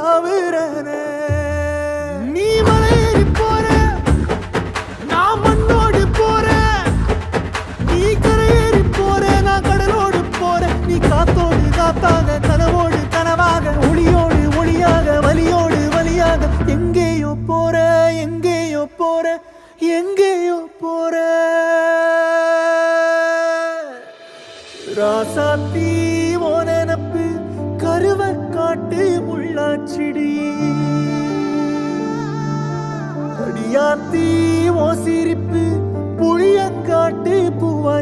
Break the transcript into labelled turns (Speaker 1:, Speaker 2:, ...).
Speaker 1: தாவுறனே. நீ மலையேறி போற, நான் மண்ணோடு போறேன். நீ கரையேறி போற, நான் கடலோடு போறேன். நீ காத்தோடு காத்தாக, கனவோடு கனவாக, ஒளியோடு ஒளியாக, வலியோடு வலியாக, எங்கேயோ போற, எங்கேயோ போற, எங்கேயோ போற. ராசாத்தி ஓ நெனப்பு கருவ காட்டு முள்ளாச்சிடி. அடியாத்தி ஓ சிரிப்பு புளியங்காட்டு பூவாச்சி.